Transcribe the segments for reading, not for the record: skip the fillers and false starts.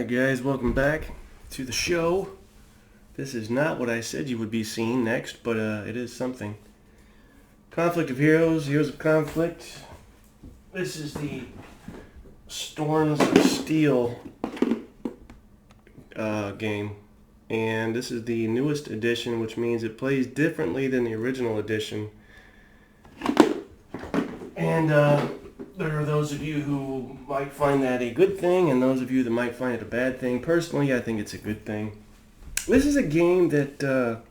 Alright guys, welcome back to the show. This is not what I said you would be seeing next, but it is something. Conflict of Heroes, Heroes of Conflict. This is the Storms of Steel game. And this is the newest edition, which means it plays differently than the original edition. And there are those of you who might find that a good thing, and those of you that might find it a bad thing. Personally, I think it's a good thing. This is a game that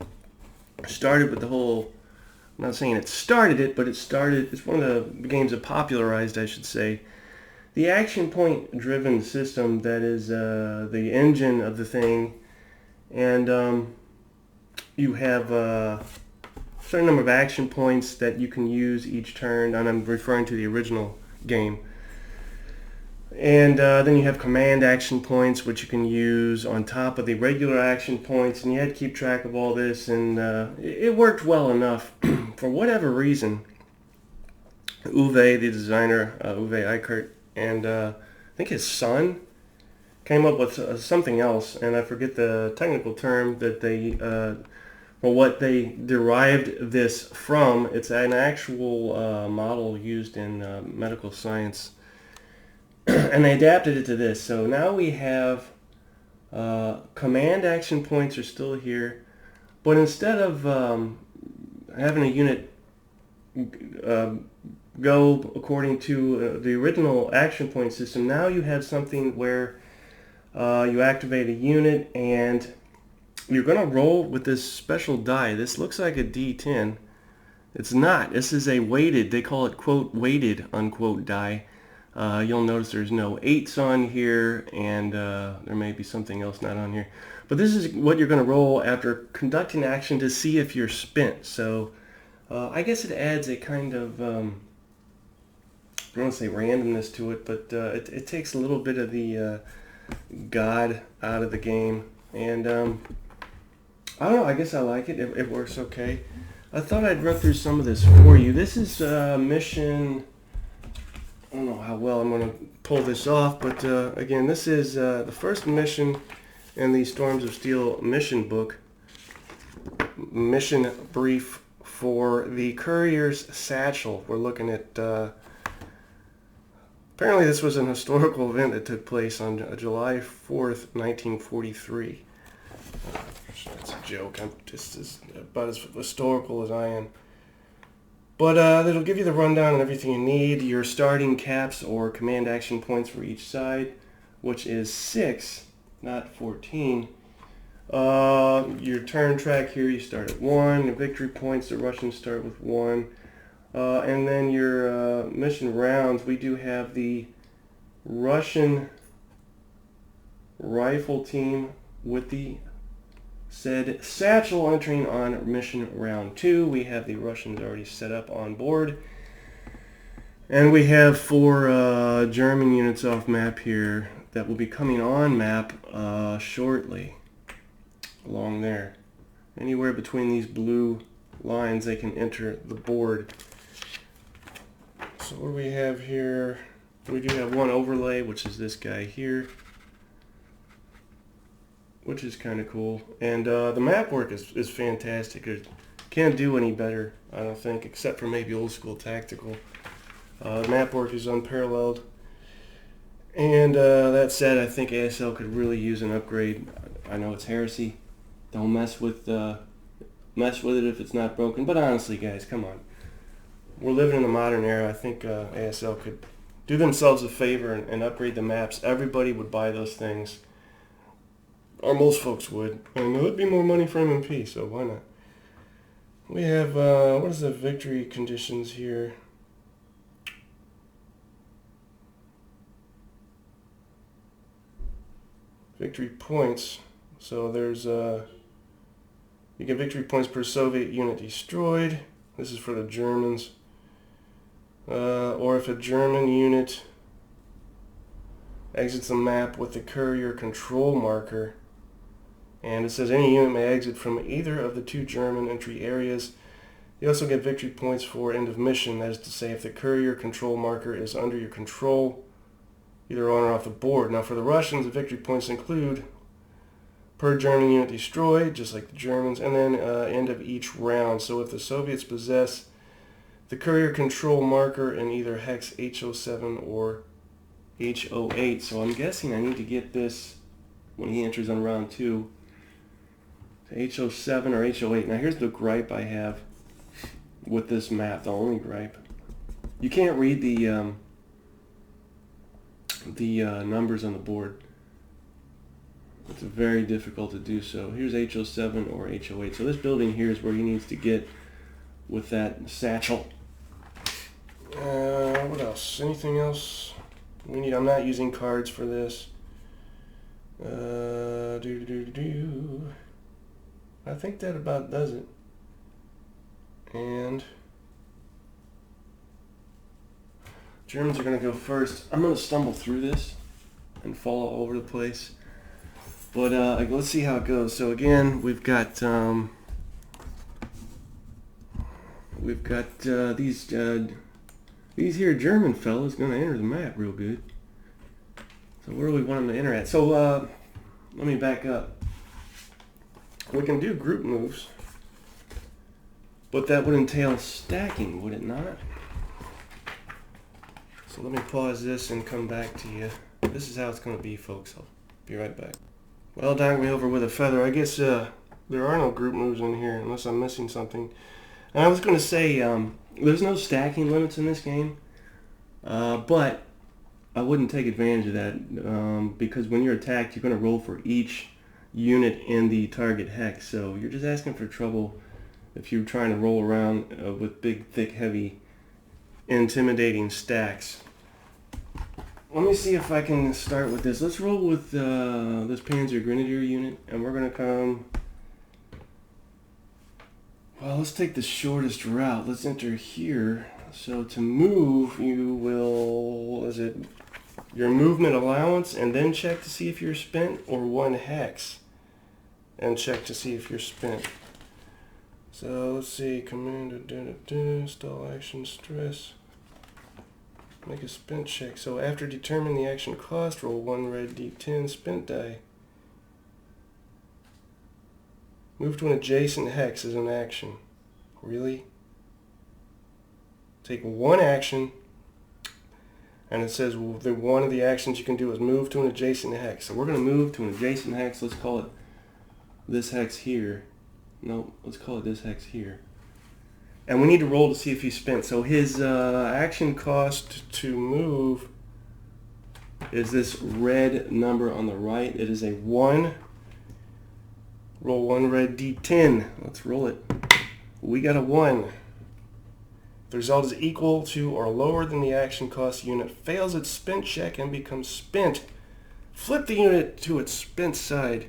started with the whole, I'm not saying it started it, but it's one of the games that popularized, I should say, the action point driven system that is the engine of the thing. And you have a certain number of action points that you can use each turn, and I'm referring to the original game. And then you have command action points, which you can use on top of the regular action points, and you had to keep track of all this, and it worked well enough. For whatever reason, Uwe, the designer, Uwe Eichert, and I think his son came up with something else, and I forget the technical term that they, or what they derived this from. It's an actual model used in medical science, and they adapted it to this. So now we have command action points are still here, but instead of having a unit go according to the original action point system, now you have something where you activate a unit and you're going to roll with this special die. This looks like a D10. It's not. This is a weighted, they call it, quote, weighted, unquote, die. You'll notice there's no 8s on here, and there may be something else not on here. But this is what you're going to roll after conducting action to see if you're spent. So I guess it adds a kind of, I don't want to say randomness to it, but it takes a little bit of the God out of the game. And I don't know, I guess I like it. It works okay. I thought I'd run through some of this for you. This is mission, I don't know how well I'm going to pull this off, but again, this is the first mission in the Storms of Steel mission book. Mission brief for the Courier's Satchel. We're looking at, apparently this was an historical event that took place on July 4th, 1943. That's a joke. I'm just about as historical as I am. But it'll give you the rundown on everything you need. Your starting caps or command action points for each side, which is 6, not 14. Your turn track here, you start at 1. Your victory points, the Russians start with 1. And then your mission rounds, we do have the Russian rifle team with the said satchel entering on mission round 2. We have the Russians already set up on board. And we have 4 German units off map here that will be coming on map shortly. Along there. Anywhere between these blue lines they can enter the board. So what do we have here? We do have one overlay, which is this guy here, which is kind of cool. And the map work is fantastic. It can't do any better, I don't think, except for maybe old school tactical. The map work is unparalleled. And that said, I think ASL could really use an upgrade. I know it's heresy. Don't mess with it if it's not broken. But honestly, guys, come on. We're living in the modern era. I think ASL could do themselves a favor and upgrade the maps. Everybody would buy those things. Or most folks would. And it would be more money for MMP, so why not? We have, what is the victory conditions here? Victory points. So there's, you get victory points per Soviet unit destroyed. This is for the Germans. Or if a German unit exits the map with the courier control marker, and it says any unit may exit from either of the 2 German entry areas. You also get victory points for end of mission. That is to say, if the courier control marker is under your control, either on or off the board. Now for the Russians, the victory points include per German unit destroyed, just like the Germans, and then end of each round. So if the Soviets possess the courier control marker in either hex H07 or H08. So I'm guessing I need to get this when he enters on round 2 to H07 or H08. Now here's the gripe I have with this map, the only gripe. You can't read the numbers on the board. It's very difficult to do so. Here's H07 or H08. So this building here is where he needs to get with that satchel. What else? Anything else we need? I'm not using cards for this. I think that about does it. And Germans are going to go first. I'm going to stumble through this and fall all over the place. But let's see how it goes. So again, we've got these here German fellas going to enter the map real good. So where do we want them to enter at? So let me back up. We can do group moves, but that would entail stacking, would it not? So let me pause this and come back to you. This is how it's going to be, folks. I'll be right back. Well, knocked me over with a feather. I guess there are no group moves in here unless I'm missing something. And I was going to say there's no stacking limits in this game, but I wouldn't take advantage of that because when you're attacked, you're going to roll for each unit in the target hex. So you're just asking for trouble if you're trying to roll around with big, thick, heavy, intimidating stacks. Let me see if I can start with this. Let's roll with this Panzer Grenadier unit, and we're going to come... Well, let's take the shortest route. Let's enter here. So to move, you will... Is it your movement allowance, and then check to see if you're spent, or one hex, and check to see if you're spent. So let's see. Command, stall action, stress. Make a spent check. So after determining the action cost, roll 1 red d10 spent die. Move to an adjacent hex as an action. Really? Take one action, and it says that one of the actions you can do is move to an adjacent hex. So we're going to move to an adjacent hex. Let's call it this hex here. No, let's call it this hex here. And we need to roll to see if he's spent. So his action cost to move is this red number on the right. It is a 1. Roll 1 red d10. Let's roll it. We got a 1. The result is equal to or lower than the action cost unit fails its spent check and becomes spent. Flip the unit to its spent side.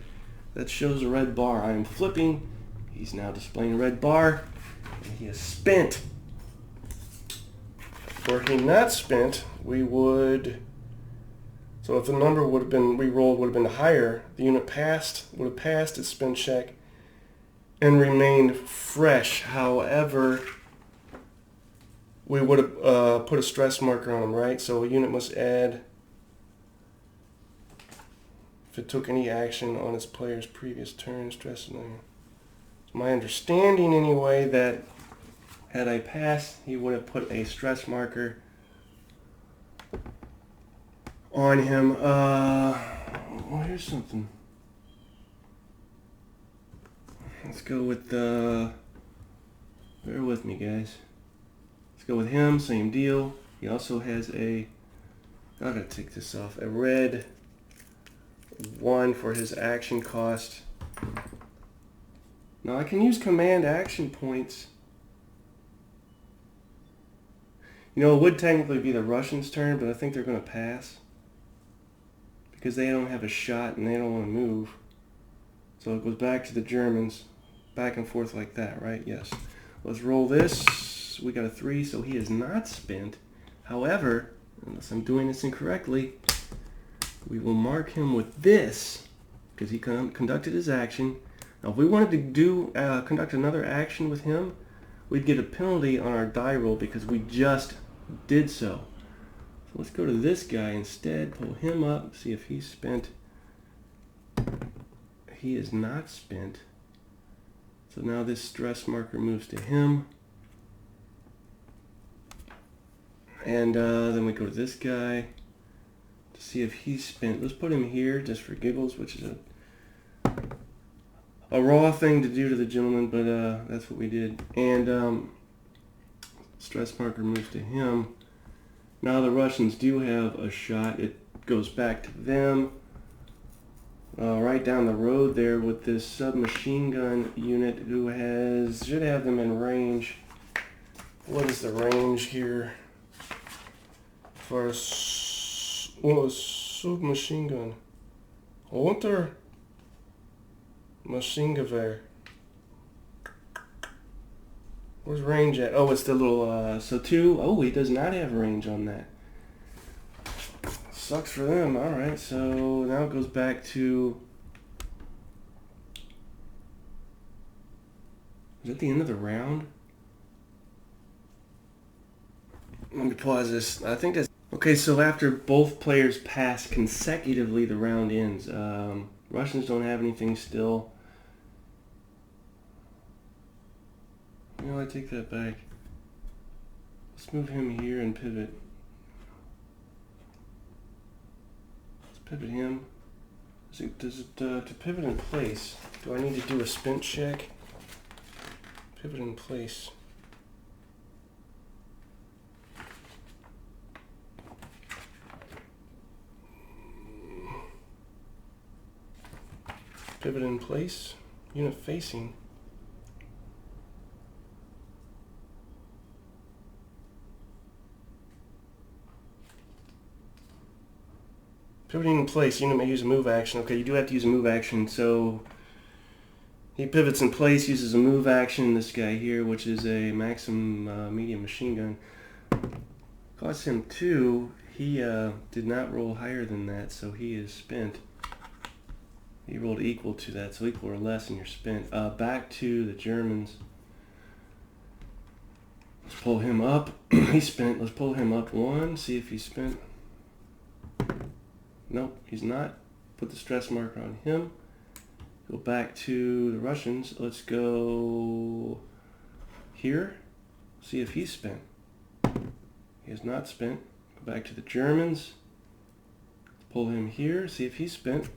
That shows a red bar. I am flipping. He's now displaying a red bar. And he is spent. Were he not spent, we would... So if the number would have been re-rolled would have been higher, the unit would have passed its spent check and remained fresh. However, we would have put a stress marker on him, right? So a unit must add if it took any action on its player's previous turn, stress. It's my understanding anyway that had I passed, he would have put a stress marker on him. Well, here's something. Let's go with bear with me, guys. Let's go with him, same deal. He also has I gotta take this off, a red 1 for his action cost. Now I can use command action points. You know, it would technically be the Russians' turn, but I think they're going to pass because they don't have a shot and they don't want to move. So it goes back to the Germans, back and forth like that, right? Yes. Let's roll this. We got a 3, so he is not spent. However, unless I'm doing this incorrectly, we will mark him with this because he conducted his action. Now, if we wanted to conduct another action with him, we'd get a penalty on our die roll because we just did so. So let's go to this guy instead, pull him up, see if he's spent. He is not spent. So now this stress marker moves to him. And then we go to this guy to see if he's spent. Let's put him here just for giggles, which is a raw thing to do to the gentleman, but that's what we did. And stress marker moves to him. Now the Russians do have a shot. It goes back to them. Right down the road there with this submachine gun unit who should have them in range. What is the range here? For a submachine gun. Unter Maschinengewehr. Where's range at? Oh, it's the little, so 2. Oh, he does not have range on that. Sucks for them. Alright, so now it goes back to... Is that the end of the round? Let me pause this. I think that's... Okay, so after both players pass consecutively, the round ends. Russians don't have anything still. No, I take that back. Let's move him here and pivot. Let's pivot him. Does it to pivot in place, do I need to do a spin check? Pivot in place. Pivot in place. Unit facing. Pivoting in place, unit may use a move action. Okay, you do have to use a move action, so he pivots in place, uses a move action. This guy here, which is a Maxim medium machine gun, costs him 2. He did not roll higher than that, so he is spent. He rolled equal to that, so equal or less, and you're spent. Back to the Germans. Let's pull him up. He's spent. Let's pull him up 1, see if he's spent. Nope, he's not. Put the stress marker on him. Go back to the Russians. Let's go here. See if he's spent. He is not spent. Go back to the Germans. Pull him here. See if he's spent.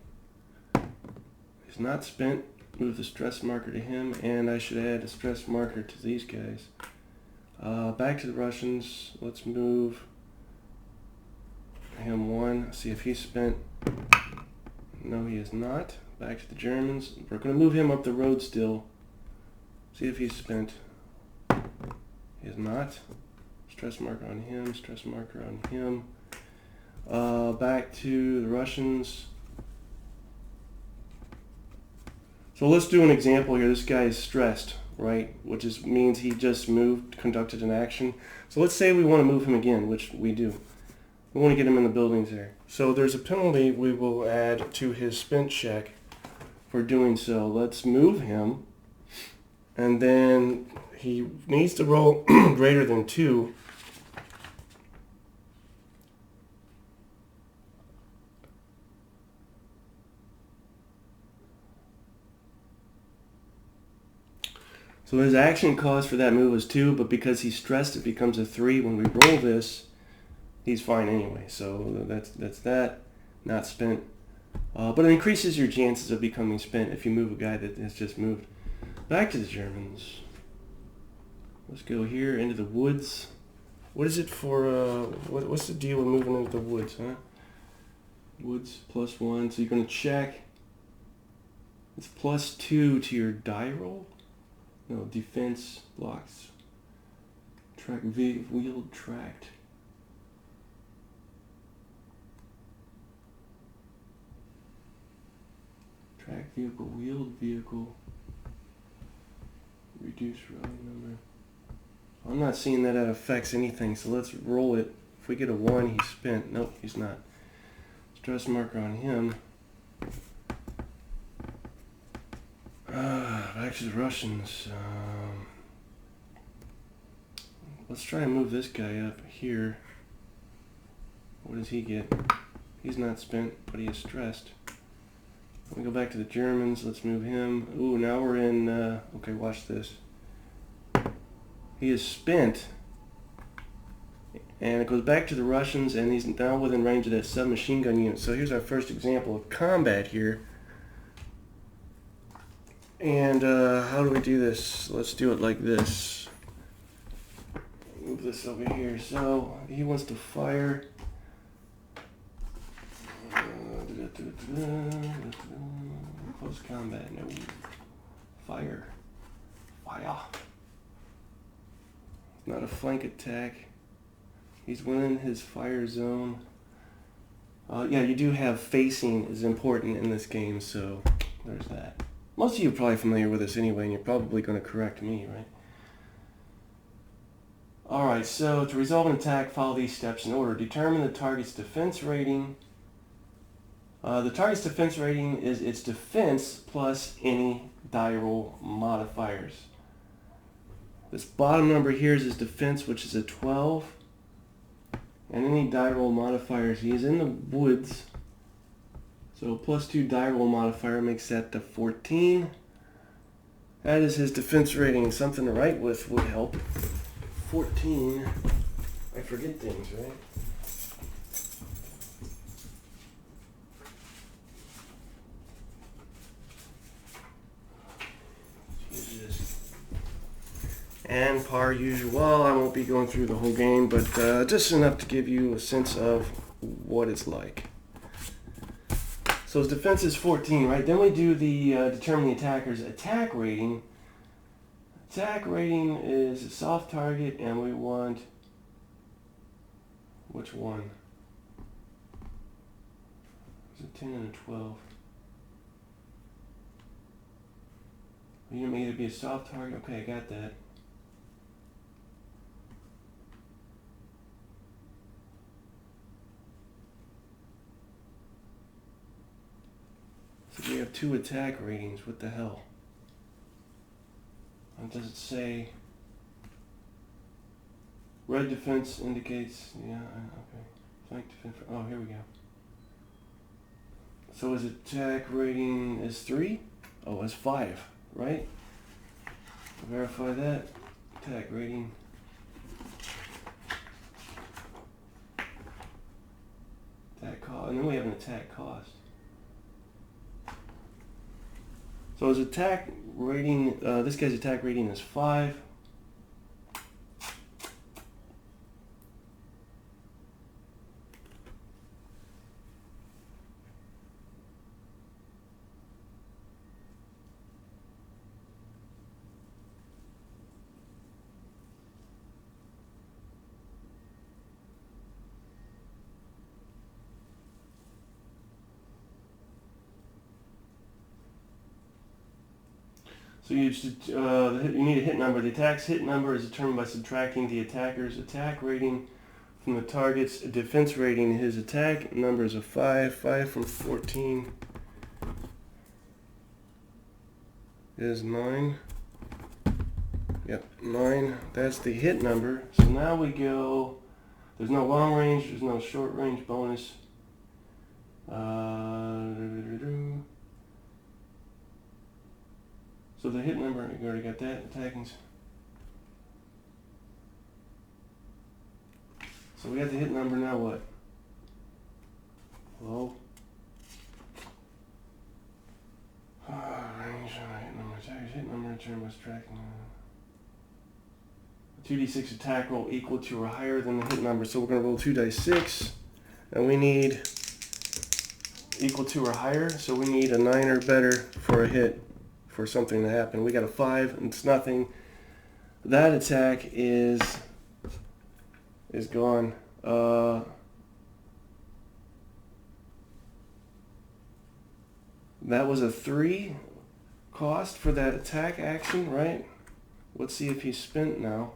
He's not spent. Move the stress marker to him, and I should add a stress marker to these guys. Back to the Russians. Let's move him 1. See if he's spent. No, he is not. Back to the Germans. We're going to move him up the road still. See if he's spent. He is not. Stress marker on him. Stress marker on him. Back to the Russians. So let's do an example here. This guy is stressed, right? Which means he just moved, conducted an action. So let's say we want to move him again, which we do. We want to get him in the buildings there. So there's a penalty we will add to his spent check for doing so. Let's move him. And then he needs to roll greater than 2. So his action cost for that move is 2, but because he's stressed, it becomes a 3. When we roll this, he's fine anyway. So that's that. Not spent. But it increases your chances of becoming spent if you move a guy that has just moved. Back to the Germans. Let's go here into the woods. What is it for, what's the deal with moving into the woods, huh? Woods +1, so you're going to check. It's +2 to your die roll. No, defense blocks. Track wheeled tracked. Track vehicle, wheeled vehicle. Reduce routing number. I'm not seeing that affects anything, so let's roll it. If we get a 1, he's spent. Nope, he's not. Stress marker on him. Back to the Russians. Let's try and move this guy up here. What does he get? He's not spent, but he is stressed. Let me go back to the Germans. Let's move him. Ooh, now we're in... okay, watch this. He is spent. And it goes back to the Russians, and he's now within range of that submachine gun unit. So here's our first example of combat here. And how do we do this? Let's do it like this. Move this over here. So he wants to fire. Post combat, no. Fire. Fire. It's not a flank attack. He's within his fire zone. Yeah, you do have facing is important in this game, so there's that. Most of you are probably familiar with this anyway, and you're probably going to correct me, right? Alright, so to resolve an attack, follow these steps in order. Determine the target's defense rating. The target's defense rating is its defense plus any die roll modifiers. This bottom number here is his defense, which is a 12. And any die roll modifiers. He is in the woods. So +2 die roll modifier makes that the 14. That is his defense rating. Something to write with would help. 14. I forget things, right? And par usual, I won't be going through the whole game, but just enough to give you a sense of what it's like. So his defense is 14, right? Then we do the determine the attacker's attack rating. Attack rating is a soft target, and we want which one? There's a 10 and a 12. You may either be a soft target. Okay, I got that. So we have 2 attack ratings. What the hell? What does it say? Red defense indicates, yeah, okay. Flank defense, oh, here we go. So his attack rating is 3? Oh, it's 5, right? Verify that. Attack rating. Attack cost, and then we have an attack cost. So his attack rating, this guy's attack rating is 5. So you need a hit number. The attack's hit number is determined by subtracting the attacker's attack rating from the target's defense rating. His attack number is a 5. 5 from 14 is 9. Yep, 9. That's the hit number. So now we go, there's no long range, there's no short range bonus. So the hit number, you already got that, attacking's. So we got the hit number, now what? Hello? Range, hit number, attackers, hit number, determined by subtracting. 2d6 attack roll equal to or higher than the hit number. So we're going to roll 2 dice 6, and we need equal to or higher, so we need a 9 or better for a hit. For something to happen. We got a 5 and it's nothing. That attack is gone. That was a 3 cost for that attack action, right? Let's see if he's spent now.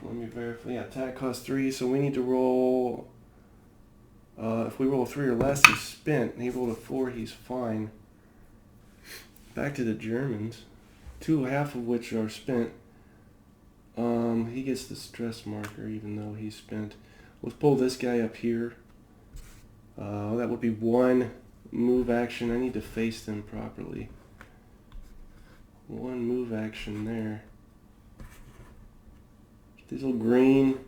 Let me verify. Yeah, attack cost 3, so we need to roll. If we roll a 3 or less, he's spent. He rolled a 4, he's fine. Back to the Germans. 2, half of which are spent. He gets the stress marker even though he's spent. Let's pull this guy up here. That would be one move action. I need to face them properly. One move action there. These little green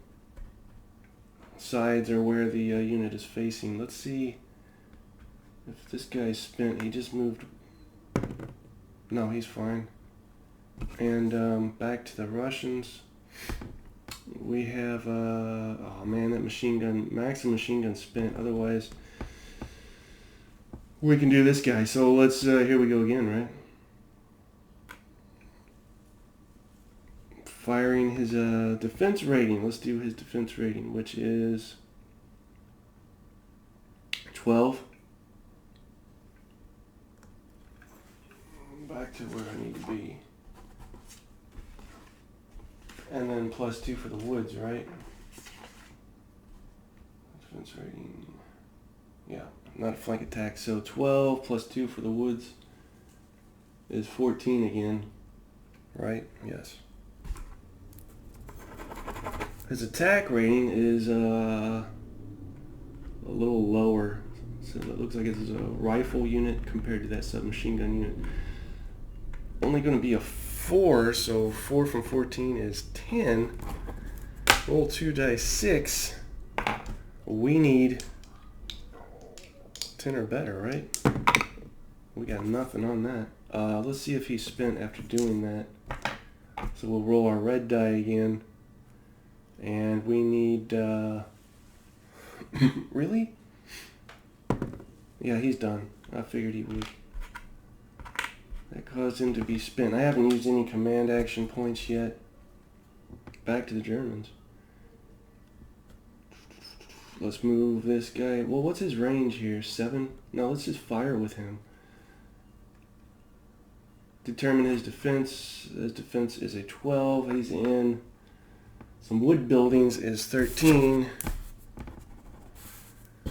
sides are where the unit is facing. Let's see if this guy's spent. He just moved. No, he's fine. And back to the Russians. We have, oh man, that machine gun, maximum machine gun spent. Otherwise, we can do this guy. So let's, here we go again, right? Firing his defense rating. Let's do his defense rating, which is 12. Back to where I need to be. And then +2 for the woods, right? Defense rating. Yeah, not a flank attack. So 12 +2 for the woods is 14 again, right? Yes. His attack rating is a little lower. So it looks like it's a rifle unit compared to that submachine gun unit. Only going to be a 4, so 4 from 14 is 10. Roll 2 dice 6. We need 10 or better, right? We got nothing on that. Let's see if he's spent after doing that. So we'll roll our red die again. And we need, really? Yeah, he's done. I figured he would. That caused him to be spent. I haven't used any command action points yet. Back to the Germans. Let's move this guy. Well, what's his range here? 7? No, let's just fire with him. Determine his defense. His defense is a 12. He's in. Some wood buildings is 13.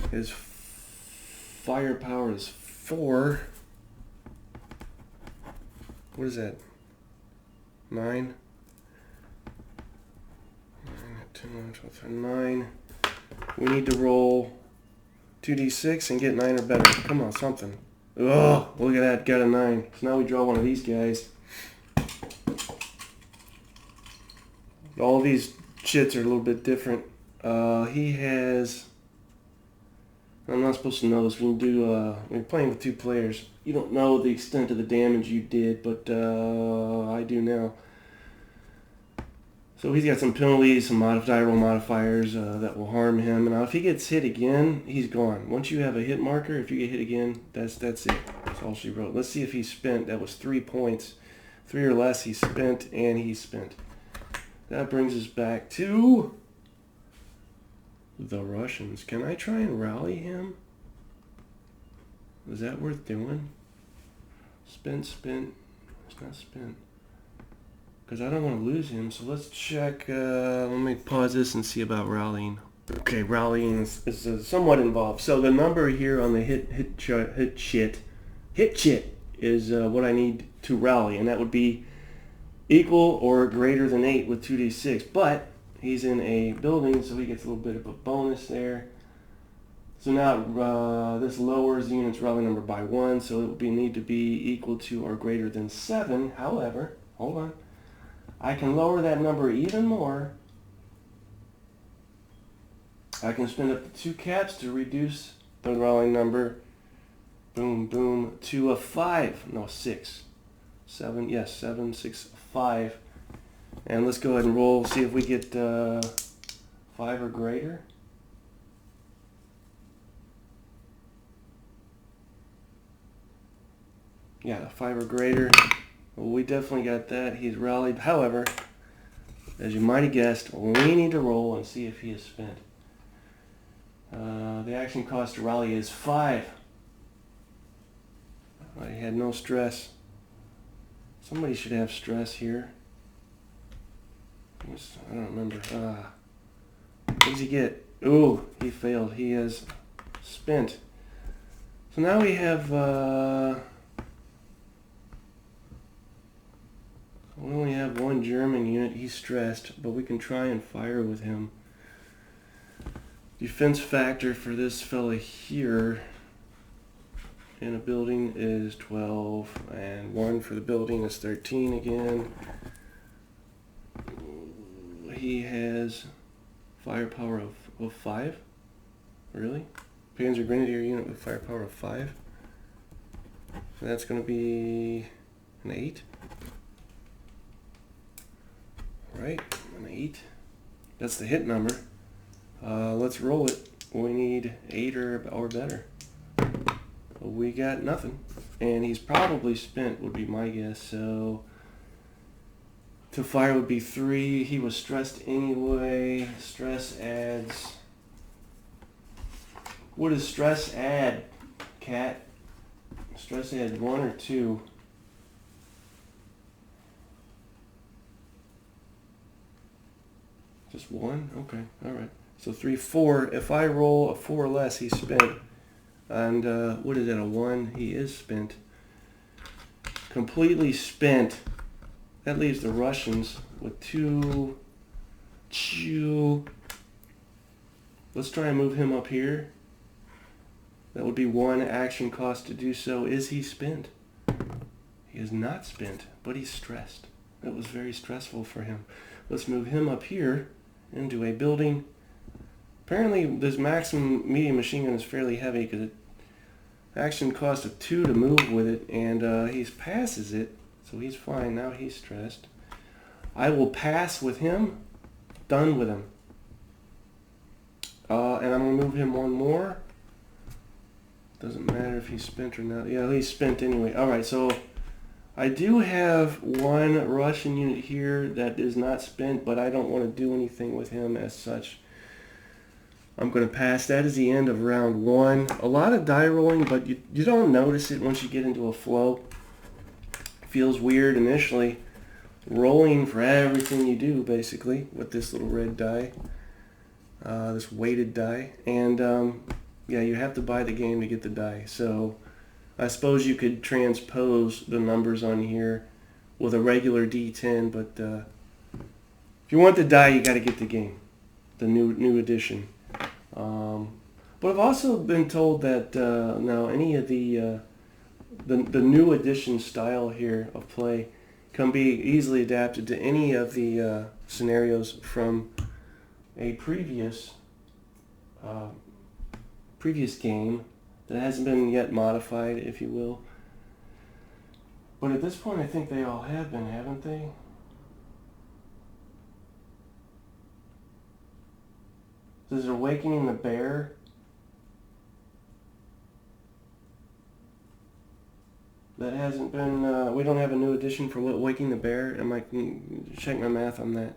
His firepower is 4. What is that? 9? 10, 11, 12, 13, 9. We need to roll 2d6 and get 9 or better. Come on, something. Oh, look at that. Got a 9. So now we draw one of these guys. All these shits are a little bit different. He has... I'm not supposed to know this. When you're playing with 2 players, you don't know the extent of the damage you did, but I do now. So he's got some penalties, some die roll modifiers that will harm him. Now, if he gets hit again, he's gone. Once you have a hit marker, if you get hit again, that's it. That's all she wrote. Let's see if he's spent. That was 3 points. 3 or less, he's spent, and he's spent. That brings us back to the Russians. Can I try and rally him? Is that worth doing? Spent. It's not spent. Because I don't want to lose him, so let's check. Let me pause this and see about rallying. Okay, rallying is somewhat involved. So the number here on the hit shit is what I need to rally, and that would be equal or greater than 8 with 2d6. But he's in a building, so he gets a little bit of a bonus there. So now this lowers the unit's rally number by 1, so it would need to be equal to or greater than 7. However, hold on. I can lower that number even more. I can spend up to 2 caps to reduce the rally number, boom, boom, to a 5. No, 6. 7, yes, 7, 6, 5. And let's go ahead and roll, see if we get 5 or greater. Yeah, 5 or greater. Well, we definitely got that. He's rallied. However, as you might have guessed, we need to roll and see if he is spent. The action cost to rally is 5. I had no stress. Somebody should have stress here. I don't remember. What does he get? Ooh, he failed. He has spent. So now we have... We only have one German unit. He's stressed, but we can try and fire with him. Defense factor for this fella here in a building is 12, and 1 for the building is 13 again. He has firepower of 5. Really? Panzer Grenadier unit with firepower of 5. So that's going to be an 8. Right, an 8. That's the hit number. Let's roll it. We need 8 or better. We got nothing. And he's probably spent, would be my guess. So to fire would be 3. He was stressed anyway. Stress adds. What does stress add, Cat? Stress adds 1 or 2. Just 1? Okay, alright. So 3, 4. If I roll a 4 or less, he's spent. And what is that, a 1? He is spent. Completely spent. That leaves the Russians with 2. Let's try and move him up here. That would be 1 action cost to do so. Is he spent? He is not spent, but he's stressed. That was very stressful for him. Let's move him up here into a building. Apparently this Maxim medium machine gun is fairly heavy because it action cost of 2 to move with it, and he passes it, so he's fine. Now he's stressed. I will pass with him. Done with him. And I'm going to move him 1 more. Doesn't matter if he's spent or not. Yeah, he's spent anyway. Alright, so I do have 1 Russian unit here that is not spent, but I don't want to do anything with him as such. I'm going to pass. That is the end of round 1. A lot of die rolling, but you don't notice it once you get into a flow. It feels weird initially. Rolling for everything you do, basically, with this little red die. This weighted die. And, yeah, you have to buy the game to get the die. So I suppose you could transpose the numbers on here with a regular D10, but if you want the die, you got to get the game, the new edition. But I've also been told that now any of the new edition style here of play can be easily adapted to any of the scenarios from a previous game that hasn't been yet modified, if you will. But at this point, I think they all have been, haven't they? This is Awakening the Bear. That hasn't been, we don't have a new edition for Awakening the Bear. I might check my math on that.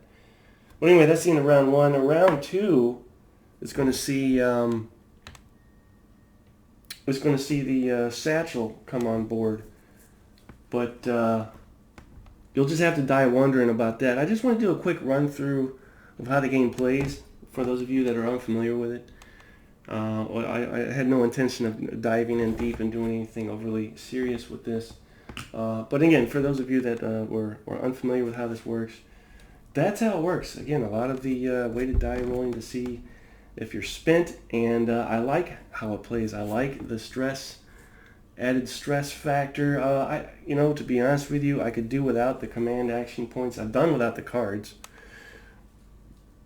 But anyway, that's the end of round 1. Round 2 is going to see, the satchel come on board. But you'll just have to die wondering about that. I just want to do a quick run through of how the game plays for those of you that are unfamiliar with it. I had no intention of diving in deep and doing anything overly serious with this. But again, for those of you that were unfamiliar with how this works, that's how it works. Again, a lot of the weighted die rolling to see if you're spent, and I like how it plays. I like the added stress factor. To be honest with you, I could do without the command action points. I've done without the cards.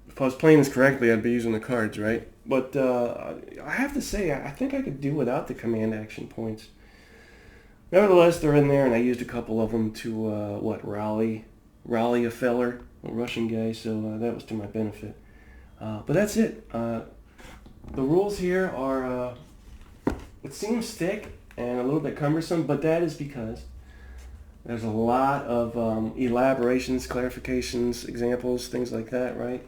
If I was playing this correctly, I'd be using the cards, right? But I have to say, I think I could do without the command action points. Nevertheless, they're in there, and I used a couple of them to, rally a feller, a Russian guy, so that was to my benefit. But that's it. The rules here are, it seems thick and a little bit cumbersome, but that is because there's a lot of elaborations, clarifications, examples, things like that, right?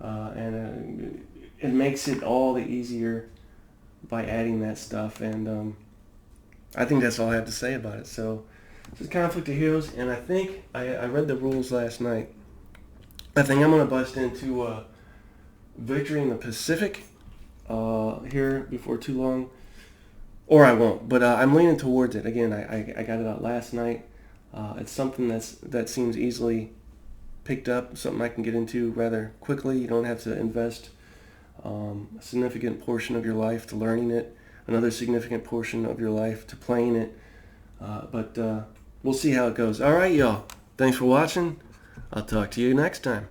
And it makes it all the easier by adding that stuff, and I think that's all I have to say about it. So this is Conflict of Heroes, and I think I read the rules last night. I think I'm going to bust into Victory in the Pacific here before too long, or I won't, but I'm leaning towards it. Again, I got it out last night. It's something that seems easily picked up, something I can get into rather quickly. You don't have to invest a significant portion of your life to learning it, another significant portion of your life to playing it. But we'll see how it goes. All right, y'all. Thanks for watching. I'll talk to you next time.